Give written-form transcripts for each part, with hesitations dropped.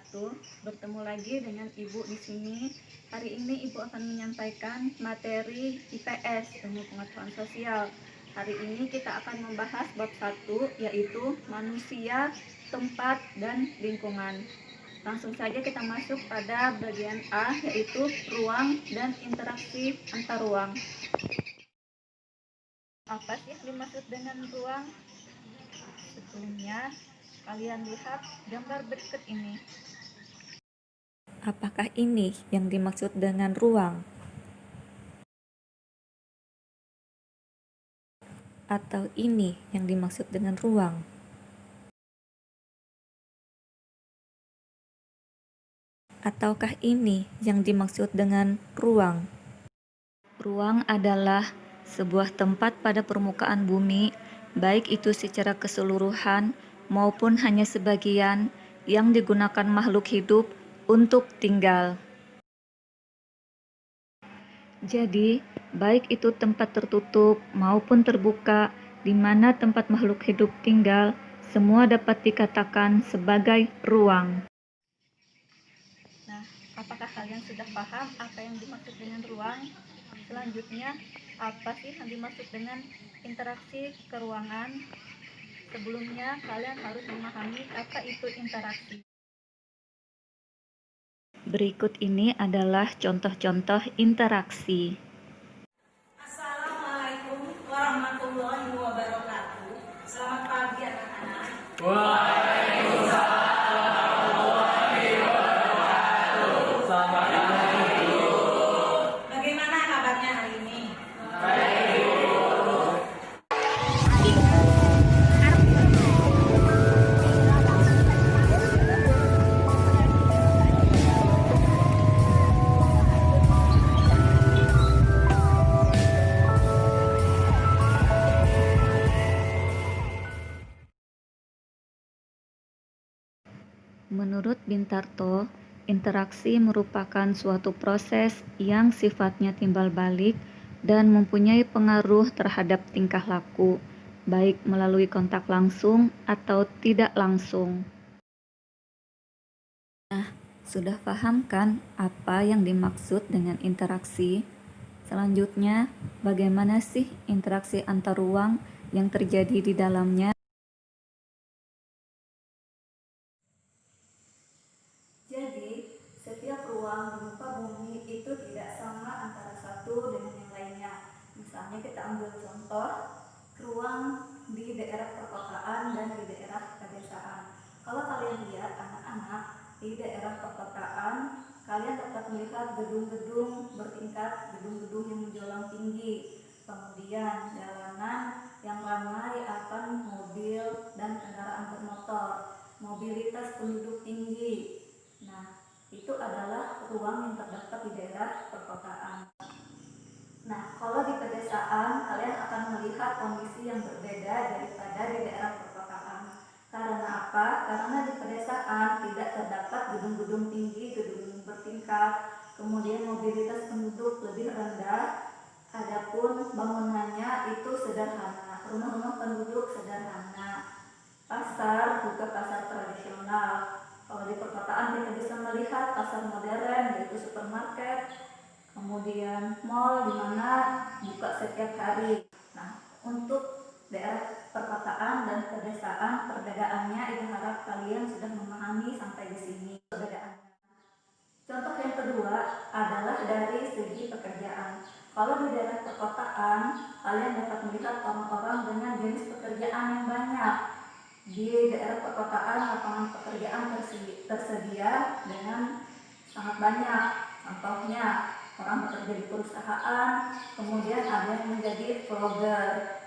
wabarakatuh. Bertemu lagi dengan Ibu di sini. Hari ini Ibu akan menyampaikan materi IPS, Ilmu Pengetahuan Sosial. Hari ini kita akan membahas bab 1, yaitu manusia, tempat, dan lingkungan. Langsung saja kita masuk pada bagian A, yaitu ruang dan interaksi antar ruang. Apa sih yang dimaksud dengan ruang? Sebelumnya, kalian lihat gambar berikut ini. Apakah ini yang dimaksud dengan ruang? Atau ini yang dimaksud dengan ruang? Ataukah ini yang dimaksud dengan ruang? Ruang adalah sebuah tempat pada permukaan bumi, baik itu secara keseluruhan maupun hanya sebagian, yang digunakan makhluk hidup untuk tinggal. Jadi, baik itu tempat tertutup maupun terbuka, di mana tempat makhluk hidup tinggal, semua dapat dikatakan sebagai ruang. Nah, apakah kalian sudah paham apa yang dimaksud dengan ruang? Selanjutnya, apa sih yang dimaksud dengan interaksi keruangan? Sebelumnya, kalian harus memahami apa itu interaksi. Berikut ini adalah contoh-contoh interaksi. Assalamualaikum warahmatullahi wabarakatuh. Selamat pagi anak-anak. Bagaimana kabarnya hari ini? Menurut Bintarto, interaksi merupakan suatu proses yang sifatnya timbal balik dan mempunyai pengaruh terhadap tingkah laku, baik melalui kontak langsung atau tidak langsung. Nah, sudah paham kan apa yang dimaksud dengan interaksi? Selanjutnya, bagaimana sih interaksi antar ruang yang terjadi di dalamnya? Jadi, setiap ruang di muka bumi itu tidak sama antara satu dengan yang lainnya. Misalnya kita ambil contoh ruang di daerah perkotaan dan di daerah pedesaan. Kalau kalian lihat anak-anak di daerah perkotaan, kalian dapat melihat gedung-gedung bertingkat, gedung-gedung yang menjulang tinggi. Kemudian jalanan yang ramai akan mobil dan kendaraan bermotor, mobilitas penduduk tinggi. Nah, itu adalah ruang yang terdapat di daerah perkotaan. Nah, kalau di pedesaan, kalian akan melihat kondisi yang berbeda daripada di daerah perkotaan. Karena apa? Karena di pedesaan tidak terdapat gedung-gedung tinggi, gedung-gedung bertingkat, kemudian mobilitas penduduk lebih rendah, adapun bangunannya itu sederhana, rumah-rumah penduduk sederhana. Pasar juga pasar tradisional. Kalau di perkotaan kita bisa melihat pasar modern, yaitu supermarket, kemudian mall di mana buka setiap hari. Nah, untuk daerah perkotaan dan pedesaan perbedaannya, ibu harap kalian sudah memahami sampai di sini perbedaannya. Contoh yang kedua adalah dari segi pekerjaan. Kalau di daerah perkotaan, kalian dapat melihat orang-orang dengan jenis pekerjaan yang banyak. Di daerah perkotaan, lapangan pekerjaan tersedia dengan sangat banyak. Contohnya, orang bekerja di perusahaan, kemudian ada yang menjadi vlogger.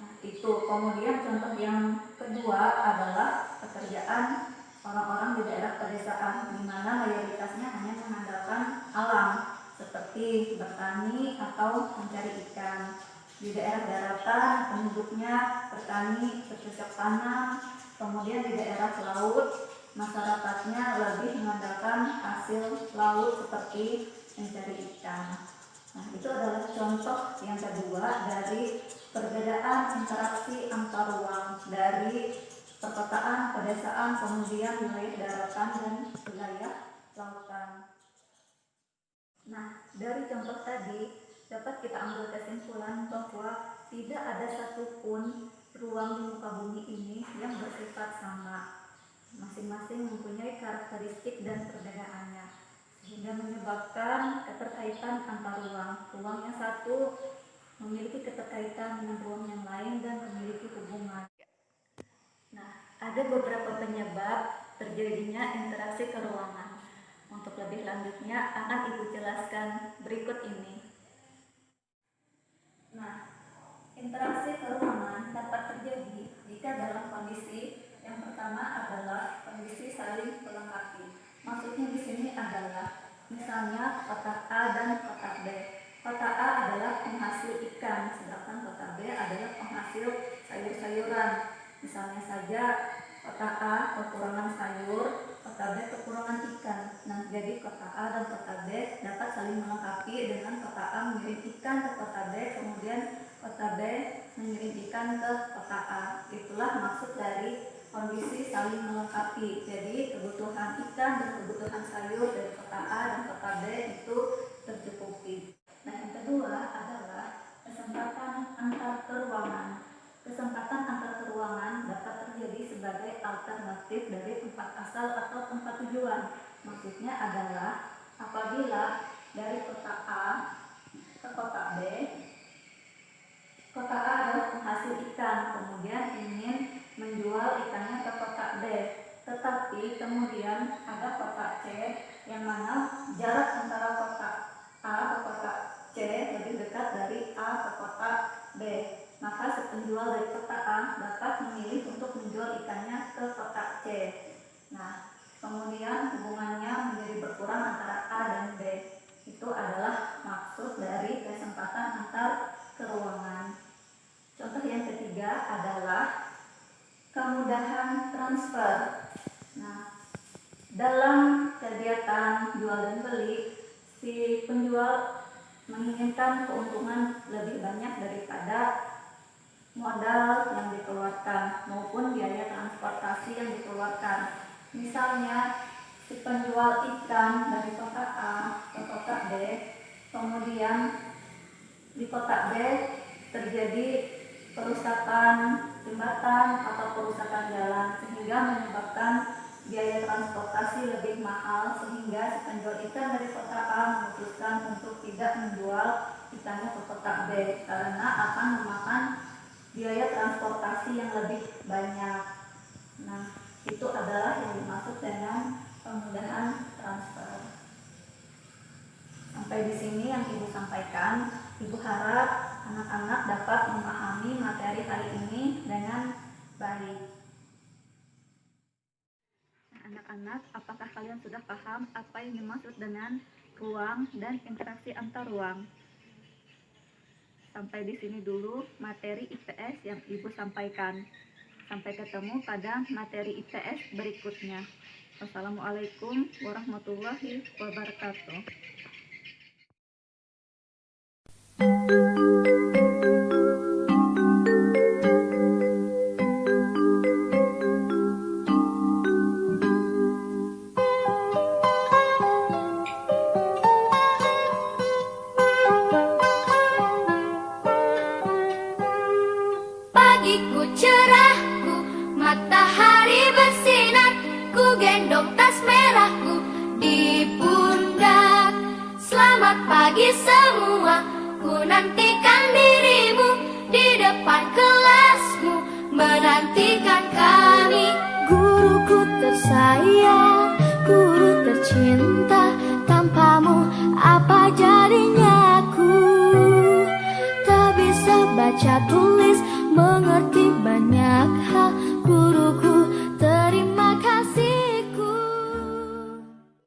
Nah, itu. Kemudian contoh yang kedua adalah pekerjaan orang-orang di daerah pedesaan, di mana mayoritasnya hanya mengandalkan alam, seperti bertani atau mencari ikan. Di daerah daratan, penduduknya bertani, bercocok tanam. Kemudian di daerah laut, masyarakatnya lebih mengandalkan hasil laut seperti mencari ikan. Nah, itu adalah contoh yang kedua dari perbedaan interaksi antar ruang dari perkotaan, pedesaan, kemudian wilayah daratan dan wilayah contoh tadi, dapat kita ambil kesimpulan bahwa tidak ada satupun ruang di muka bumi ini yang bersifat sama. Masing-masing mempunyai karakteristik dan perbedaannya, sehingga menyebabkan keterkaitan antar ruang. Ruang yang satu memiliki keterkaitan dengan ruang yang lain dan memiliki hubungan. Nah, ada beberapa penyebab terjadinya interaksi keruangan. Untuk lebih lanjutnya akan Ibu jelaskan berikut ini. Nah, interaksi keruangan dapat terjadi jika dalam kondisi yang pertama adalah kondisi saling melengkapi. Maksudnya di sini adalah misalnya kotak A dan kotak B. Kotak A adalah penghasil ikan, sedangkan kotak B adalah penghasil sayur-sayuran. Misalnya saja kotak A kekurangan sayur, kotak B kekurangan ikan. Nah, jadi kotak A dan kotak B dapat saling melengkapi dengan kotak A mengirim ikan ke kotak B, kemudian kotak B mengirim ikan ke kotak A. Itulah maksud dari kondisi saling melengkapi. Jadi kebutuhan ikan dan kebutuhan sayur dari kotak A dan kotak B itu tercukupi. Nah, yang kedua adalah kesempatan antar keruangan. Kesempatan antar keruangan dapat terjadi sebagai alternatif dari tempat asal atau tempat tujuan. Maksudnya adalah apabila dari kotak A ke kotak B, kotak A adalah penghasil ikan, kemudian ingin menjual ikannya ke kotak B. Tetapi kemudian ada kotak C yang mana jarak antara kotak A ke kotak C lebih dekat dari A ke kotak B. Maka si penjual dari kotak A dapat memilih untuk menjual ikannya ke kotak C. Nah, kemudian hubungannya menjadi berkurang antara A dan B. Itu adalah maksud dari kesempatan antar keruangan. Contoh yang ketiga adalah kemudahan transfer. Nah, dalam kegiatan jual dan beli, si penjual menginginkan keuntungan lebih banyak daripada modal yang dikeluarkan maupun biaya transportasi yang dikeluarkan. Misalnya si penjual ikan dari kotak A ke kotak B, kemudian di kotak B terjadi kerusakan jembatan atau kerusakan jalan sehingga menyebabkan biaya transportasi lebih mahal, sehingga si penjual ikan dari kotak A memutuskan untuk tidak menjual ikannya ke kotak B karena akan memakan biaya transportasi yang lebih banyak. Nah, itu adalah yang dimaksud dengan kemudahan transfer. Sampai di sini yang Ibu sampaikan. Ibu harap anak-anak dapat memahami materi hari ini dengan baik. Nah, anak-anak, apakah kalian sudah paham apa yang dimaksud dengan ruang dan interaksi antar ruang? Sampai di sini dulu materi IPS yang Ibu sampaikan. Sampai ketemu pada materi IPS berikutnya. Wassalamualaikum warahmatullahi wabarakatuh. Pagiku cerahku, matahari bersinar, ku gendong tas merahku di pundak. Selamat pagi semua, ku nantikan dirimu di depan kelasmu, menantikan kami. Guruku tersayang, guru tercinta, tanpamu apa jadinya aku? Tak bisa baca tulis, mengerti banyak hal,